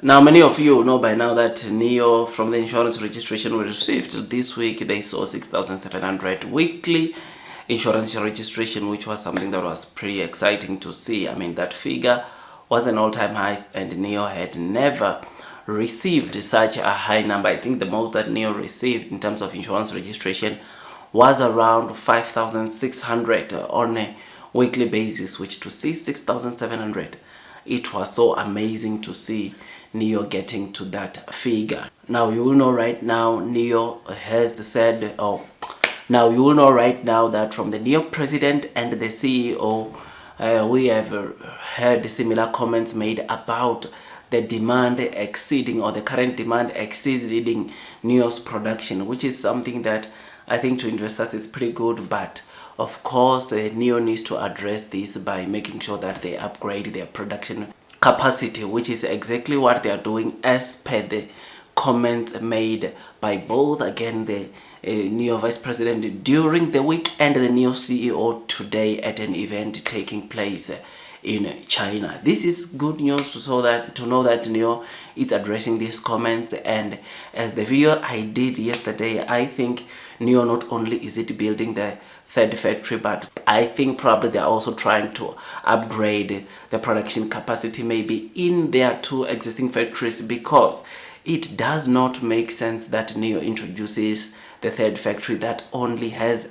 Now, many of you know by now that NEO from the insurance registration we received this week, they saw 6,700 weekly insurance registration, which was something that was pretty exciting to see. I mean, that figure was an all-time high, and NEO had never received such a high number. I think the most that NEO received in terms of insurance registration was around 5,600 on a weekly basis, which to see 6,700, it was so amazing to see NEO getting to that figure. Now you will know right now NEO has said, now you will know right now that from the NEO president and the CEO, we have heard similar comments made about the demand exceeding, or the current demand exceeding NEO's production, which is something that I think to investors is pretty good. But of course, NEO needs to address this by making sure that they upgrade their production capacity, which is exactly what they are doing as per the comments made by both, again, the NEO vice president during the week and the NEO CEO today at an event taking place in China. This is good news to know that NEO is addressing these comments. And as the video I did yesterday, I think NEO not only is it building the third factory, but I think probably they are also trying to upgrade the production capacity maybe in their two existing factories, because it does not make sense that NEO introduces the third factory that only has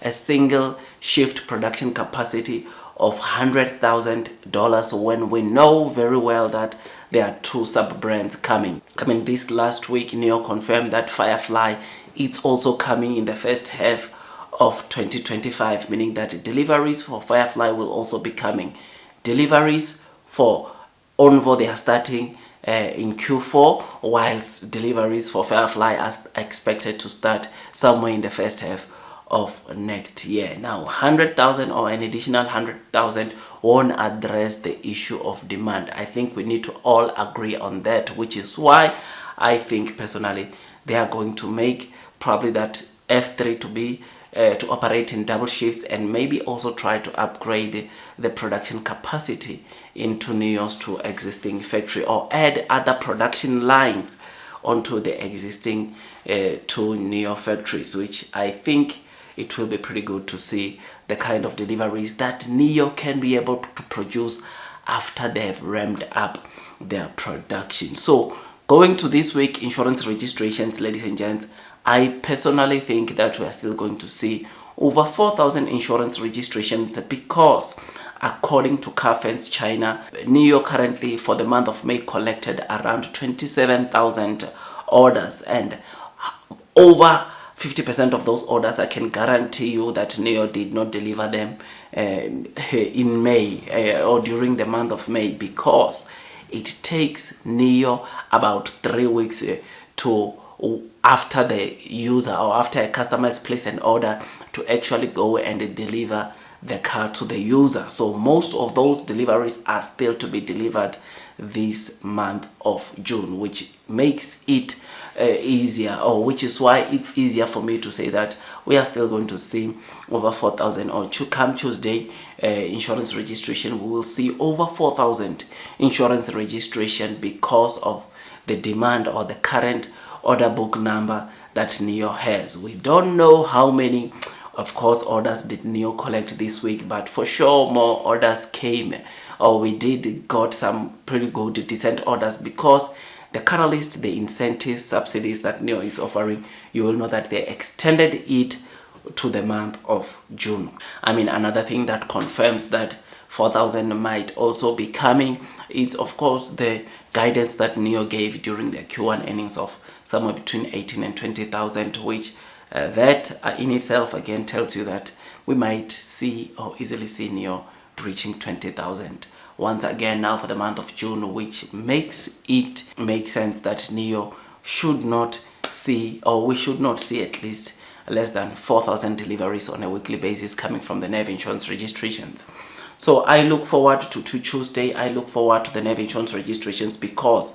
a single shift production capacity of $100,000 when we know very well that there are two sub-brands coming. I mean, this last week NEO confirmed that Firefly, it's also coming in the first half of 2025, meaning that deliveries for Firefly will also be coming. Deliveries for Onvo, they are starting in Q4, whilst deliveries for Firefly are expected to start somewhere in the first half of next year. Now, 100,000 or an additional 100,000 won't address the issue of demand. I think we need to all agree on that, which is why I think personally they are going to make probably that F3 to be to operate in double shifts, and maybe also try to upgrade the production capacity into NEO's two existing factory, or add other production lines onto the existing two NEO factories, which I think it will be pretty good to see the kind of deliveries that NEO can be able to produce after they have ramped up their production. So going to this week insurance registrations, ladies and gents, I personally think that we are still going to see over 4,000 insurance registrations, because according to Carfence China, NEO currently for the month of May collected around 27,000 orders, and over 50% of those orders, I can guarantee you that NEO did not deliver them in May or during the month of May, because it takes NEO about 3 weeks to after the user or after a customer has placed an order to actually go and deliver the car to the user. So most of those deliveries are still to be delivered this month of June, which makes it easier, or which is why it's easier for me to say that we are still going to see over 4,000, or come Tuesday insurance registration, we will see over 4,000 insurance registration, because of the demand or the current order book number that NEO has. We don't know how many, of course, orders did NEO collect this week, but for sure more orders came, or we did got some pretty good decent orders, because the catalyst, the incentive subsidies that NEO is offering, you will know that they extended it to the month of June. I mean, another thing that confirms that 4,000 might also be coming, it's of course the guidance that NEO gave during their Q1 earnings of somewhere between 18 and 20,000, which that in itself again tells you that we might see or easily see NEO reaching 20,000 once again now for the month of June, which makes it make sense that NEO should not see, or we should not see, at least less than 4,000 deliveries on a weekly basis coming from the NEV insurance registrations. So I look forward to Tuesday. I look forward to the NEV insurance registrations, because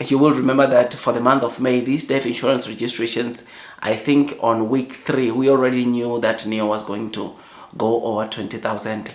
you will remember that for the month of May, these NEV insurance registrations, I think on week 3, we already knew that NEO was going to go over 20,000.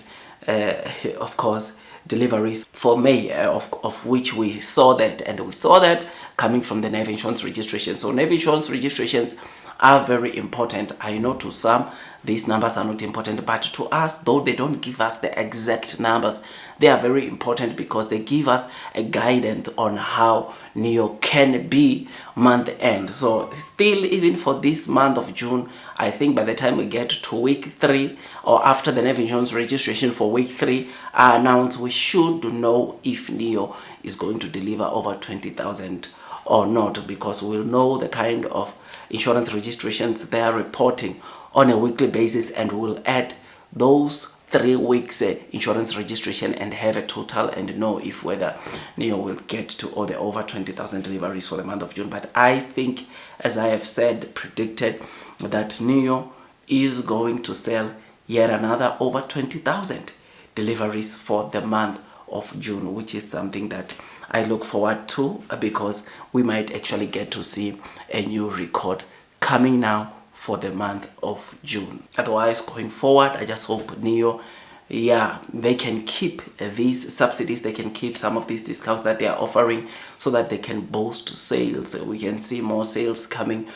Of course, deliveries for May, of which we saw that, and we saw that coming from the Navy insurance registration. So Navy insurance registrations are very important. I know to some these numbers are not important, but to us, though they don't give us the exact numbers, they are very important because they give us a guidance on how NEO can be month end. So still, even for this month of June, I think by the time we get to week 3, or after the Navy insurance registration for week 3 are announced, we should know if NEO is going to deliver over 20,000 or not, because we'll know the kind of insurance registrations they are reporting on a weekly basis, and we'll add those 3 weeks insurance registration and have a total and know if whether NEO will get to all the over 20,000 deliveries for the month of June. But I think, as I have said, predicted, that NEO is going to sell yet another over 20,000 deliveries for the month of June, which is something that I look forward to, because we might actually get to see a new record coming now for the month of June. Otherwise, going forward, I just hope NEO, they can keep these subsidies, they can keep some of these discounts that they are offering, so that they can boost sales. We can see more sales coming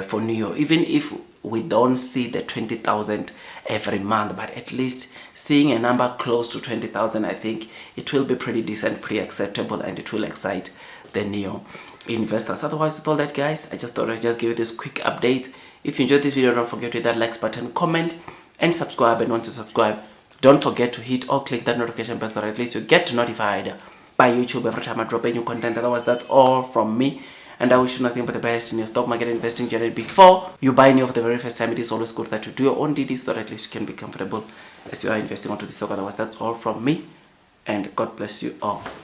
for NEO, even if we don't see the 20,000 every month, but at least seeing a number close to 20,000, I think it will be pretty decent, pretty acceptable, and it will excite the NEO investors. Otherwise, with all that, guys, I just thought I'd just give you this quick update. If you enjoyed this video, don't forget to hit that like button, comment, and subscribe. And once you subscribe, don't forget to hit or click that notification bell so that at least you get notified by YouTube every time I drop a new content. Otherwise, that's all from me, and I wish you nothing but the best in your stock market investing journey. Before you buy NEO for the very first time, it is always good that you do your own DDs so that at least you can be comfortable as you are investing onto the stock. Otherwise, that's all from me, and God bless you all.